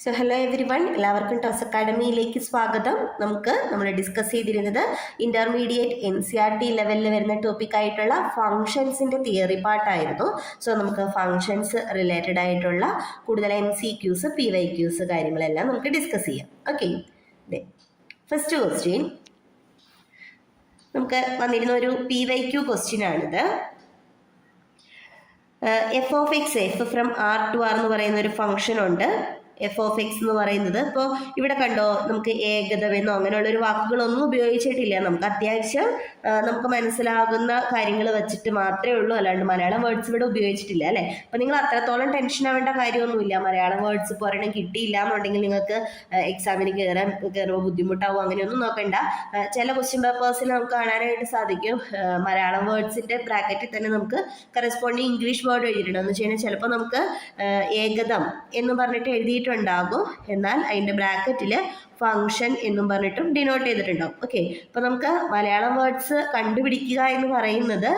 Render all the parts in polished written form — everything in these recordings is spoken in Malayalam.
സോ ഹലോ എവരി വൺ, എല്ലാവർക്കും ടോസ് അക്കാഡമിയിലേക്ക് സ്വാഗതം. നമ്മൾ ഡിസ്കസ് ചെയ്തിരുന്നത് ഇൻ്റർമീഡിയറ്റ് NCERT ലെവലിൽ വരുന്ന ടോപ്പിക്കായിട്ടുള്ള ഫങ്ഷൻസിൻ്റെ തിയറി പാർട്ടായിരുന്നു. സോ നമുക്ക് ഫങ്ഷൻസ് റിലേറ്റഡ് ആയിട്ടുള്ള കൂടുതൽ MCQs, PYQs കാര്യങ്ങളെല്ലാം നമുക്ക് ഡിസ്കസ് ചെയ്യാം. ഓക്കെ, ഫസ്റ്റ് ക്വസ്റ്റ്യൻ നമുക്ക് വന്നിരുന്ന ഒരു PYQ ക്വസ്റ്റ്യൻ ആണിത്. f of x, f from R to R എന്ന് പറയുന്ന ഒരു ഫംഗ്ഷൻ ഉണ്ട്. എഫ് ഓഫ് എക്സ് എന്ന് പറയുന്നത് ഇപ്പോൾ ഇവിടെ കണ്ടോ, നമുക്ക് ഏകതമെന്നോ അങ്ങനെയുള്ളൊരു വാക്കുകളൊന്നും ഉപയോഗിച്ചിട്ടില്ല. നമുക്ക് അത്യാവശ്യം നമുക്ക് മനസ്സിലാകുന്ന കാര്യങ്ങൾ വെച്ചിട്ട് മാത്രമേ ഉള്ളൂ, അല്ലാണ്ട് മലയാളം വേർഡ്സ് ഇവിടെ ഉപയോഗിച്ചിട്ടില്ല അല്ലേ. അപ്പം നിങ്ങൾ അത്രത്തോളം ടെൻഷൻ ആവേണ്ട കാര്യമൊന്നുമില്ല. മലയാളം വേർഡ്സ് ഇപ്പോൾ ഒരെണ്ണം കിട്ടിയില്ല എന്നുണ്ടെങ്കിൽ നിങ്ങൾക്ക് എക്സാമിന് കയറുമ്പോൾ ബുദ്ധിമുട്ടാവും, അങ്ങനെയൊന്നും നോക്കണ്ട. ചില ക്വസ്റ്റ്യൻ പേപ്പേഴ്സിൽ നമുക്ക് കാണാനായിട്ട് സാധിക്കും മലയാളം വേർഡ്സിൻ്റെ ബ്രാക്കറ്റിൽ തന്നെ നമുക്ക് കറസ്പോണ്ടിങ് ഇംഗ്ലീഷ് വേർഡ് എഴുതിയിട്ടുണ്ട്. എന്ന് വെച്ച് കഴിഞ്ഞാൽ ചിലപ്പോൾ നമുക്ക് ഏകതം എന്ന് പറഞ്ഞിട്ട് എഴുതിയിട്ടുണ്ടാകും, എന്നാൽ അതിൻ്റെ ബ്രാക്കറ്റിൽ ഫംഗ്ഷൻ എന്നും പറഞ്ഞിട്ടും ഡിനോട്ട് ചെയ്തിട്ടുണ്ടാവും. ഓക്കെ, അപ്പോൾ നമുക്ക് മലയാളം വേർഡ്സ് കണ്ടുപിടിക്കുക എന്ന് പറയുന്നത്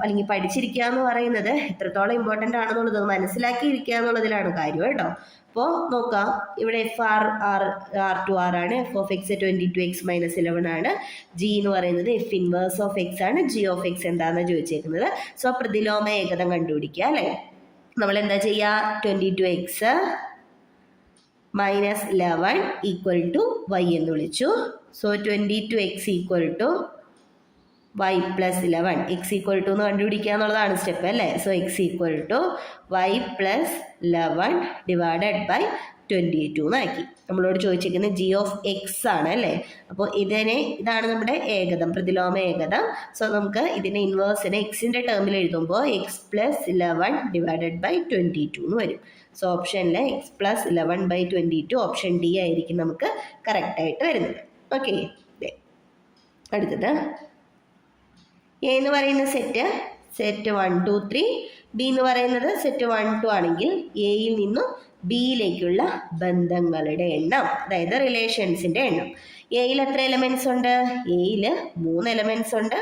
അല്ലെങ്കിൽ പഠിച്ചിരിക്കുക എന്ന് പറയുന്നത് എത്രത്തോളം ഇമ്പോർട്ടൻ്റ് ആണെന്നുള്ളത് മനസ്സിലാക്കിയിരിക്കുക എന്നുള്ളതിലാണ് കാര്യം കേട്ടോ. അപ്പോൾ നോക്കാം, ഇവിടെ R to R ആണ്, f of x 22x - 11 ആണ്, g എന്ന് പറയുന്നത് f ഇൻവേഴ്സ് ഓഫ് x ആണ്, g of x എന്താണെന്ന് ചോദിച്ചേക്കുന്നത്. സോ പ്രതിലോമ ഏകതം കണ്ടുപിടിക്കുക അല്ലേ. നമ്മൾ എന്താ ചെയ്യുക, 22x - 11 ഈക്വൽ ടു y എന്ന് വിളിച്ചു. So 22x equal to y plus 11, x equal to എന്ന് കണ്ടുപിടിക്കുക എന്നുള്ളതാണ് സ്റ്റെപ്പ് അല്ലേ. So x equal to y plus 11 divided by 22 എന്നാക്കി. നമ്മളോട് ചോദിച്ചിരിക്കുന്നത് g ഓഫ് x ആണ് അല്ലേ. അപ്പോൾ ഇതാണ് നമ്മുടെ ഏകതം, പ്രതിലോമ ഏകതം. സോ നമുക്ക് ഇതിൻ്റെ ഇൻവേഴ്സിനെ എക്സിൻ്റെ ടേമിൽ എഴുതുമ്പോൾ x പ്ലസ് 11 ഡിവൈഡഡ് ബൈ 22 എന്ന് വരും. സോ ഓപ്ഷനിൽ x plus 11 by 22, option D ആയിരിക്കും നമുക്ക് കറക്റ്റായിട്ട് വരുന്നത്. ഓക്കെ, അടുത്തത് എ എന്ന് പറയുന്ന സെറ്റ് 1 2 3, ബി എന്ന് പറയുന്നത് സെറ്റ് 1 2 ആണെങ്കിൽ എയിൽ നിന്നും ബിയിലേക്കുള്ള ബന്ധങ്ങളുടെ എണ്ണം, അതായത് റിലേഷൻസിൻ്റെ എണ്ണം. എയിൽ എത്ര എലമെൻറ്റ്സ് ഉണ്ട്? എയിൽ 3 എലമെൻറ്റ്സ് ഉണ്ട്.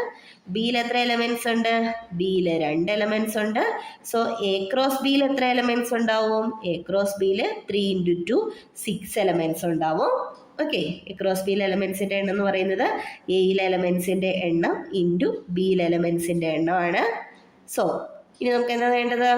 ബിയിൽ എത്ര എലമെൻറ്റ്സ് ഉണ്ട്? ബിയിൽ 2 എലമെൻറ്റ്സ് ഉണ്ട്. സോ എ ക്രോസ് ബിയിൽ എത്ര എലമെൻറ്റ്സ് ഉണ്ടാവും? എ ക്രോസ് ബിയിൽ 3 × 2 6 എലമെൻറ്റ്സ് ഉണ്ടാവും. ഓക്കെ, എ ക്രോസ് ബിയിൽ എലമെൻറ്റ്സിൻ്റെ എണ്ണം എന്ന് പറയുന്നത് എയിലെ എലമെൻറ്റ്സിൻ്റെ എണ്ണം ഇൻറ്റു ബിയിലെ എലമെൻറ്റ്സിൻ്റെ എണ്ണമാണ്. സോ ഇനി നമുക്ക് എന്താ വേണ്ടത്?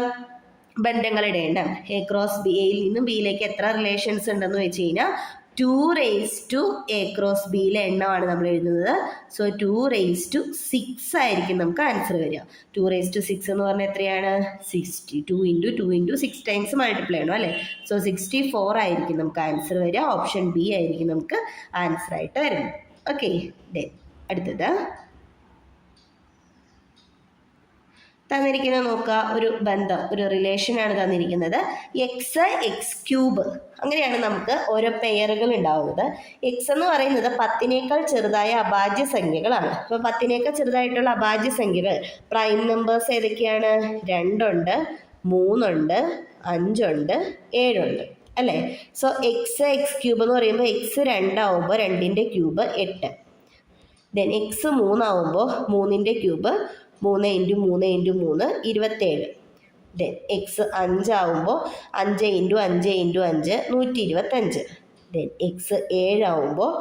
ബന്ധങ്ങളുടെ എണ്ണം. എ ക്രോസ് ബി, എയിൽ നിന്നും ബിയിലേക്ക് എത്ര റിലേഷൻസ് ഉണ്ടെന്ന് വെച്ച് കഴിഞ്ഞാൽ 2 a ക്രോസ് ബിയിലെ എണ്ണമാണ് നമ്മൾ എഴുതുന്നത്. സോ 2 6 ആയിരിക്കും നമുക്ക് ആൻസർ വരിക. 2 6 എന്ന് പറഞ്ഞാൽ എത്രയാണ്? 60. 2 × 2 × 6 ടൈംസ് മൾട്ടിപ്ലൈ ചെയ്യണം അല്ലേ. സോ 64 ആയിരിക്കും നമുക്ക് ആൻസർ വരിക. ഓപ്ഷൻ ബി ആയിരിക്കും നമുക്ക് ആൻസർ ആയിട്ട് വരുന്നത്. ഓക്കെ, അടുത്തത് തന്നിരിക്കുന്നത് നോക്കുക, ഒരു ബന്ധം, ഒരു റിലേഷനാണ് തന്നിരിക്കുന്നത്. x³ അങ്ങനെയാണ് നമുക്ക് ഓരോ പെയറുകൾ ഉണ്ടാവുന്നത്. എക്സ് എന്ന് പറയുന്നത് 10നേക്കാൾ ചെറുതായ അഭാജ്യ സംഖ്യകളാണ്. അപ്പോൾ 10നേക്കാൾ ചെറുതായിട്ടുള്ള അഭാജ്യ സംഖ്യകൾ പ്രൈം നമ്പേഴ്സ് ഏതൊക്കെയാണ്? 2 ഉണ്ട്, 3 ഉണ്ട്, 5 ഉണ്ട്, 7 ഉണ്ട് അല്ലേ. സോ x³ എന്ന് പറയുമ്പോൾ x 2 ആവുമ്പോൾ 2ൻ്റെ ക്യൂബ് 8. ദെൻ x 3 ആവുമ്പോൾ 3ൻ്റെ ക്യൂബ് 3 × 3 × 3 27. ദെൻ x 5 ആവുമ്പോൾ 5 × 5 × 5 125. ദെൻ x 7 ആവുമ്പോൾ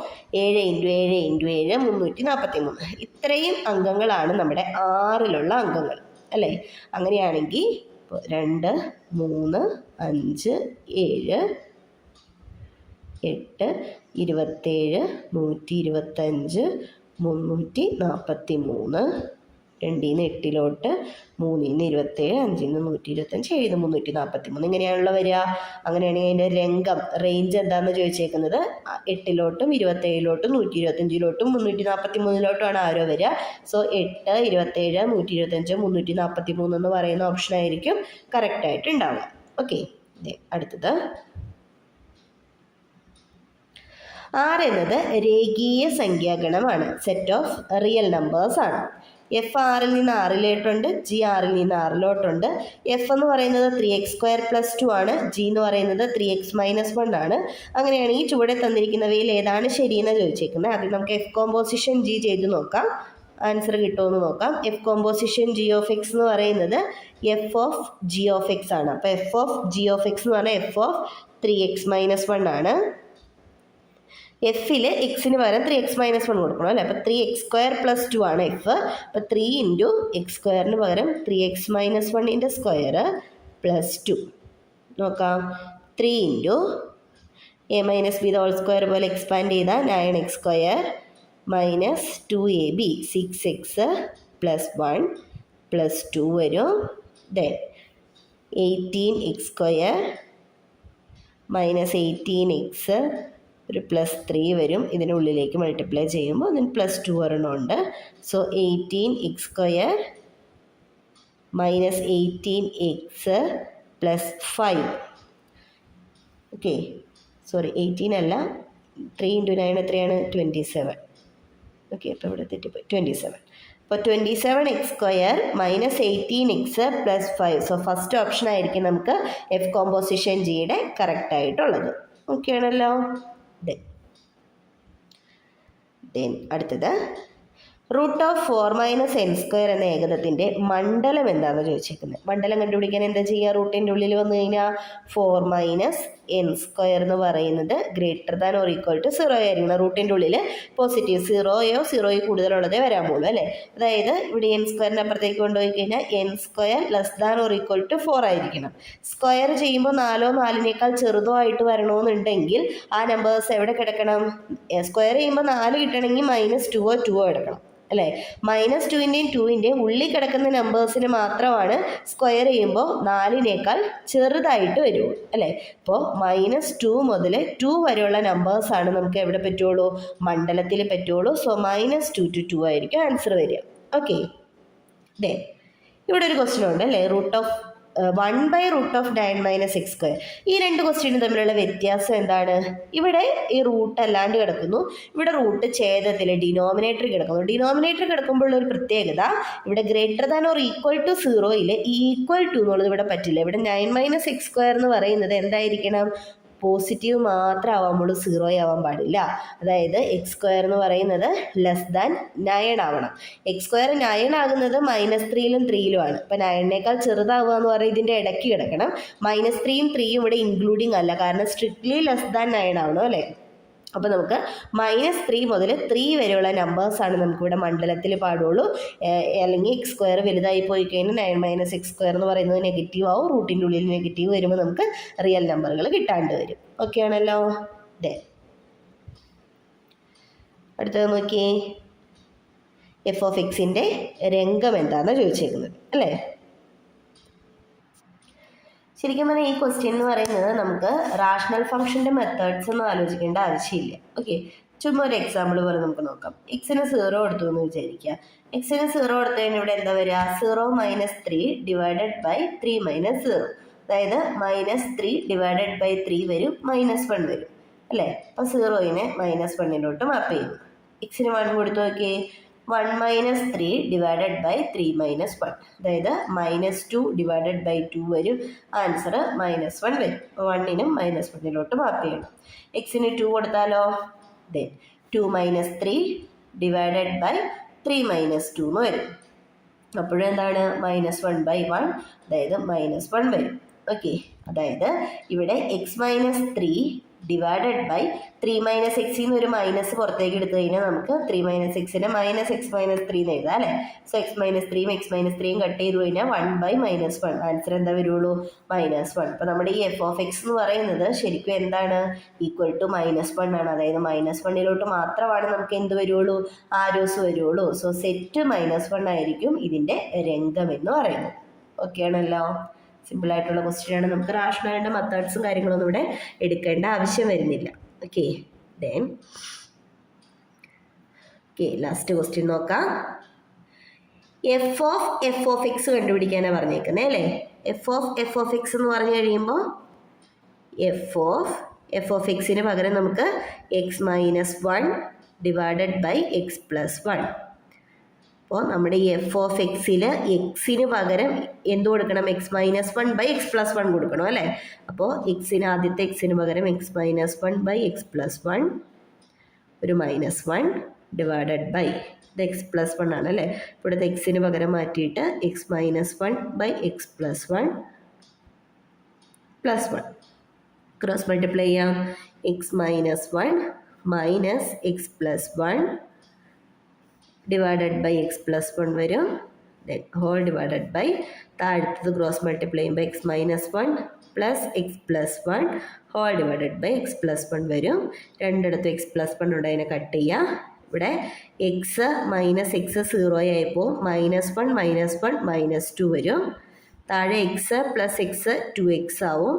7 × 7 × 7 343. ഇത്രയും അംഗങ്ങളാണ് നമ്മുടെ ആറിലുള്ള അംഗങ്ങൾ അല്ലേ. അങ്ങനെയാണെങ്കിൽ 2 3 5 7 8 27 125 343. 2 ന്ന് 8 3 ന്ന് 27 5 ന്ന് 125 7 ന്ന് 343. ഇങ്ങനെയാണല്ലോ വരിക. അങ്ങനെയാണെങ്കിൽ അതിൻ്റെ റേഞ്ച് എന്താണെന്ന് ചോദിച്ചേക്കുന്നത് 8 27 125 343 ആരോ വരിക. സോ 8 27 125 343 എന്ന് പറയുന്ന ഓപ്ഷൻ ആയിരിക്കും കറക്റ്റായിട്ട് ഉണ്ടാവുക. ഓക്കെ, അടുത്തത് R എന്നത് രേഖീയ സംഖ്യാഗണമാണ്, സെറ്റ് ഓഫ് റിയൽ നമ്പേഴ്സ് ആണ്. എഫ് ആറിൽ നിന്ന് ആറിലോട്ടുണ്ട്, ജി ആറിൽ നിന്ന് ആറിലോട്ടുണ്ട്. എഫ് എന്ന് പറയുന്നത് 3x² + 2 ആണ്, ജി എന്ന് പറയുന്നത് 3x - 1 ആണ്. അങ്ങനെയാണെങ്കിൽ ചുവടെ തന്നിരിക്കുന്നവയിൽ ഏതാണ് ശരിയെന്ന് ചോദിച്ചേക്കുന്നത്. ആദ്യം നമുക്ക് എഫ് കോമ്പോസിഷൻ ജി ചെയ്ത് നോക്കാം. ആൻസർ കിട്ടുമെന്ന് നോക്കാം. F composition G of X എന്ന് പറയുന്നത് F of G of X ആണ്. അപ്പോൾ F of G of X എന്ന് പറഞ്ഞാൽ എഫ് ഓഫ് 3x-1 ആണ്. എഫിൽ എക്സിന് പകരം 3x-1 കൊടുക്കണം അല്ലേ. അപ്പോൾ 3x² + 2 ആണ് എഫ്. അപ്പോൾ 3 × x² പകരം 3x-1 സ്ക്വയർ + 2. നോക്കാം, 3 × a-b² പോലെ എക്സ്പാൻഡ് ചെയ്താൽ 9x² - 2ab 6x + 1 + 2 വരും. ദെൻ 18x² - 18x ഒരു +3 വരും. ഇതിനുള്ളിലേക്ക് മൾട്ടിപ്ലൈ ചെയ്യുമ്പോൾ അതിന് +2 ഒരെണ്ണമുണ്ട്. So 18x² - 18x + 5. Okay, sorry 18 അല്ല, 3 × 9 എത്രയാണ്? 27. ഓക്കെ, അപ്പോൾ ഇവിടെ തെറ്റിപ്പോയി, 27. അപ്പോൾ 27x² - 18x + 5. So first option ആയിരിക്കും നമുക്ക് എഫ് കോമ്പോസിഷൻ ജിയുടെ കറക്റ്റ് ആയിട്ടുള്ളത്. ഓക്കെ ആണല്ലോ. ദെൻ അടുത്തത് √4 - n² എന്ന ഏകദത്തിൻ്റെ മണ്ഡലം എന്താണെന്ന് ചോദിച്ചേക്കുന്നത്. മണ്ഡലം കണ്ടുപിടിക്കാൻ എന്താ ചെയ്യുക? റൂട്ടിൻ്റെ ഉള്ളിൽ വന്നു കഴിഞ്ഞാൽ 4 - n² എന്ന് പറയുന്നത് >= 0 ആയിരിക്കണം. റൂട്ടിൻ്റെ ഉള്ളിൽ പോസിറ്റീവ് 0യോ 0യോ കൂടുതലുള്ളതേ വരാൻ പോകുള്ളൂ അല്ലേ. അതായത് ഇവിടെ n² അപ്പുറത്തേക്ക് കൊണ്ടുപോയി കഴിഞ്ഞാൽ n² > 4 ആയിരിക്കണം. സ്ക്വയർ ചെയ്യുമ്പോൾ 4 4നേക്കാൾ ചെറുതോ ആയിട്ട് വരണമെന്നുണ്ടെങ്കിൽ ആ നമ്പേഴ്സ് എവിടെ കിടക്കണം? സ്ക്വയർ ചെയ്യുമ്പോൾ 4 കിട്ടണമെങ്കിൽ -2 2 എടുക്കണം അല്ലേ. -2ൻ്റെയും 2ൻ്റെയും ഉള്ളിൽ കിടക്കുന്ന നമ്പേഴ്സിന് മാത്രമാണ് സ്ക്വയർ ചെയ്യുമ്പോൾ 4നേക്കാൾ ചെറുതായിട്ട് വരുള്ളൂ അല്ലേ. അപ്പോൾ -2 മുതൽ 2 വരെയുള്ള നമ്പേഴ്സാണ് നമുക്ക് എവിടെ പറ്റുള്ളൂ? മണ്ഡലത്തിൽ പറ്റുള്ളൂ. സോ -2 to 2 ആയിരിക്കും ആൻസർ വരിക. ഓക്കെ, ഇവിടെ ഒരു ക്വസ്റ്റ്യൻ ഉണ്ട് അല്ലേ, 1/√9 - x². ഈ രണ്ട് ക്വസ്റ്റ്യനും തമ്മിലുള്ള വ്യത്യാസം എന്താണ്? ഇവിടെ ഈ റൂട്ട് അല്ലാണ്ട് കിടക്കുന്നു, ഇവിടെ റൂട്ട് ഛേദത്തിൽ ഡിനോമിനേറ്റർ കിടക്കുന്നു. ഡിനോമിനേറ്റർ കിടക്കുമ്പോഴുള്ള ഒരു പ്രത്യേകത, ഇവിടെ > 0യിൽ =2 എന്നുള്ളത് ഇവിടെ പറ്റില്ല. ഇവിടെ 9 - x² എന്ന് പറയുന്നത് എന്തായിരിക്കണം? പോസിറ്റീവ് മാത്രം ആവാൻ 0 ആവാൻ പാടില്ല. അതായത് x² എന്ന് പറയുന്നത് <9 ആവണം. x² 9 ആകുന്നത് -3ലും 3ലും ആണ്. അപ്പം 9നേക്കാൾ ചെറുതാവുക എന്ന് പറയുന്നത് ഇതിൻ്റെ ഇടയ്ക്ക് കിടക്കണം. -3യും 3യും ഇവിടെ ഇൻക്ലൂഡിങ് അല്ല, കാരണം സ്ട്രിക്ട്ലി >9 ആവണം അല്ലേ. അപ്പോൾ നമുക്ക് -3 മുതൽ 3 വരെയുള്ള നമ്പേഴ്സാണ് നമുക്കിവിടെ മണ്ഡലത്തിൽ പാടുള്ളൂ. അല്ലെങ്കിൽ x² വലുതായി പോയി കഴിഞ്ഞാൽ 9 - x² എന്ന് പറയുന്നത് നെഗറ്റീവ് ആവും. റൂട്ടിൻ്റെ ഉള്ളിൽ നെഗറ്റീവ് വരുമ്പോൾ നമുക്ക് റിയൽ നമ്പറുകൾ കിട്ടാണ്ട് വരും. ഓക്കെ ആണല്ലോ. അടുത്തത് നോക്കിയേ, എഫ് ഓഫ് എക്സിൻ്റെ രംഗം എന്താണെന്ന് ചോദിച്ചേക്കുന്നത് അല്ലേ. ശരിക്കും പറഞ്ഞാൽ ഈ ക്വസ്റ്റ്യൻ എന്ന് പറയുന്നത് നമുക്ക് റാഷണൽ ഫംഗ്ഷൻ്റെ മെത്തേഡ്സ് ഒന്നും ആലോചിക്കേണ്ട ആവശ്യമില്ല. ഓക്കെ, ചുമ്മാ ഒരു എക്സാമ്പിൾ പോലെ നമുക്ക് നോക്കാം. എക്സിന് 0 കൊടുത്തു എന്ന് വിചാരിക്കുക. എക്സിന് 0 കൊടുത്തു കഴിഞ്ഞാൽ ഇവിടെ എന്താ വരിക? 0 - 3 / 3 - 0. അതായത് -3 / 3 വരും, -1 വരും അല്ലേ. അപ്പോൾ 0നെ -1 മാപ്പ് ചെയ്യുന്നു. എക്സിന് 1 കൊടുത്തു നോക്കിയേ, 1 - 3 / 3 - 1. അതായത് -2 / 2 വരും. ആൻസർ -1 വരും. 1നും -1 മാപ്പ് ചെയ്യണം. എക്സിന് 2 കൊടുത്താലോ, 2 - 3 / 3 - 2 എന്ന് വരും. അപ്പോഴും എന്താണ്? -1/1, അതായത് -1 വരും. ഓക്കെ, അതായത് ഇവിടെ x-3 / 3 - x ഒരു മൈനസ് പുറത്തേക്ക് എടുത്തു കഴിഞ്ഞാൽ നമുക്ക് 3 - xനെ -x-3 എന്ന് എഴുതാം അല്ലേ. സോ x-3യും x-3യും കട്ട് ചെയ്ത് കഴിഞ്ഞാൽ 1/-1. ആൻസർ എന്താ വരുള്ളൂ? -1. അപ്പോൾ നമ്മുടെ ഈ എഫ് ഓഫ് എക്സ് എന്ന് പറയുന്നത് ശരിക്കും എന്താണ്? = -1 ആണ്. അതായത് -1 മാത്രമാണ് നമുക്ക് എന്ത് വരുള്ളൂ? ആരോസ് വരുള്ളൂ. സോ സെറ്റ് -1 ആയിരിക്കും ഇതിൻ്റെ രംഗം എന്ന് പറയുന്നത്. ഓക്കെ ആണല്ലോ. സിമ്പിളായിട്ടുള്ള ക്വസ്റ്റ്യൻ ആണ്. നമുക്ക് റാഷണലിൻ്റെ മെത്തേഡ്സും കാര്യങ്ങളൊന്നും ഇവിടെ എടുക്കേണ്ട ആവശ്യം വരുന്നില്ല. ഓക്കെ, ലാസ്റ്റ് ക്വസ്റ്റ്യൻ നോക്കാം. എഫ് ഓഫ് എക്സ് കണ്ടുപിടിക്കാനാണ് പറഞ്ഞേക്കുന്നത് അല്ലേ. എഫ് ഓഫ് എക്സ് എന്ന് പറഞ്ഞു കഴിയുമ്പോൾ എഫ് ഓഫ് എക്സിന് പകരം നമുക്ക് x-1 / x+1. അപ്പോൾ നമ്മുടെ ഈ എഫ് ഓഫ് എക്സിൽ എക്സിന് പകരം എന്ത് കൊടുക്കണം? x-1 / x+1 കൊടുക്കണം അല്ലേ. അപ്പോൾ ആദ്യത്തെ എക്സിന് പകരം x-1 / x+1 ഒരു -1 / ഇത് x+1 ആണ് അല്ലേ. ഇവിടുത്തെ എക്സിന് പകരം മാറ്റിയിട്ട് x-1/x+1 +1 ക്രോസ് മൾട്ടിപ്ലൈ ചെയ്യാം. x-1 minus x+1 divided by x+1 വരും. ദെൻ ഹോൾ ഡിവൈഡഡ് ബൈ താഴത്തത് ക്രോസ് മൾട്ടിപ്ലൈ ചെയ്യുമ്പോൾ x-1 plus x+1 whole divided by x+1 വരും. രണ്ടിടത്തും x+1 ഉണ്ട്, അതിനെ കട്ട് ചെയ്യുക. ഇവിടെ എക്സ് മൈനസ് എക്സ് 0 ആയപ്പോൾ -1 -2 വരും. താഴെ എക്സ് പ്ലസ് എക്സ് 2x ആവും.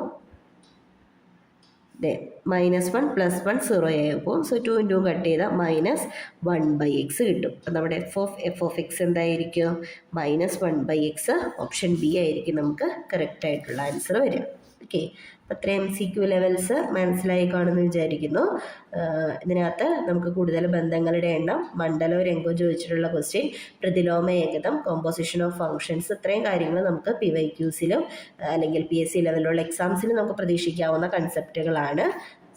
-1 +1 0 ആയപ്പോൾ സോ 2 × 2 കട്ട് ചെയ്താൽ -1/x കിട്ടും. അപ്പം നമ്മുടെ f of x എന്തായിരിക്കും? -1/x. ഓപ്ഷൻ ബി ആയിരിക്കും നമുക്ക് കറക്റ്റ് ആയിട്ടുള്ള ആൻസർ വരിക. ഓക്കെ, അപ്പോൾ അത്രയും MCQ ലെവൽസ് മനസ്സിലായി കാണുമെന്ന് വിചാരിക്കുന്നു. ഇതിനകത്ത് നമുക്ക് കൂടുതൽ ബന്ധങ്ങളുടെ എണ്ണം, മണ്ഡലോ രംഗോ ചോദിച്ചിട്ടുള്ള ക്വസ്റ്റ്യൻ, പ്രതിലോമ ഏകതം, കോമ്പോസിഷൻ ഓഫ് ഫങ്ഷൻസ്, ഇത്രയും കാര്യങ്ങൾ നമുക്ക് PYQസിലും അല്ലെങ്കിൽ PSC ലെവലിലുള്ള എക്സാംസിലും നമുക്ക് പ്രതീക്ഷിക്കാവുന്ന കൺസെപ്റ്റുകളാണ്.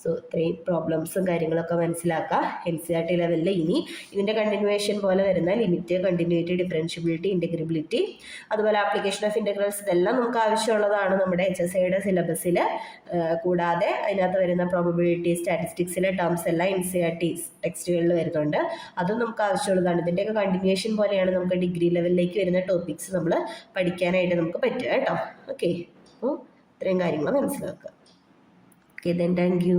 സോ ഇത്രയും പ്രോബ്ലംസും കാര്യങ്ങളൊക്കെ മനസ്സിലാക്കുക. NCERT ലെവലിൽ ഇനി ഇതിൻ്റെ കണ്ടിന്യൂവേഷൻ പോലെ വരുന്ന ലിമിറ്റ്, കണ്ടിന്യൂറ്റി, ഡിഫറൻഷ്യബിലിറ്റി, ഇൻറ്റഗ്രബിലിറ്റി, അതുപോലെ ആപ്ലിക്കേഷൻ ഓഫ് ഇൻറ്റഗ്രൽസ്, ഇതെല്ലാം നമുക്ക് ആവശ്യമുള്ളതാണ് നമ്മുടെ HSIയുടെ സിലബസിൽ. കൂടാതെ അതിനകത്ത് വരുന്ന പ്രോബബിലിറ്റി, സ്റ്റാറ്റിസ്റ്റിക്സിലെ ടേംസ് എല്ലാം NCERT ടെക്സ്റ്റുകളിൽ വരുന്നുണ്ട്. അതും നമുക്ക് ആവശ്യമുള്ളതാണ്. ഇതിൻ്റെയൊക്കെ കണ്ടിന്യൂവേഷൻ പോലെയാണ് നമുക്ക് ഡിഗ്രി ലെവലിലേക്ക് വരുന്ന ടോപ്പിക്സ് നമ്മൾ പഠിക്കാനായിട്ട് നമുക്ക് പറ്റുക കേട്ടോ. ഓക്കെ, അപ്പോൾ ഇത്രയും കാര്യങ്ങൾ മനസ്സിലാക്കുക. Okay, then thank you.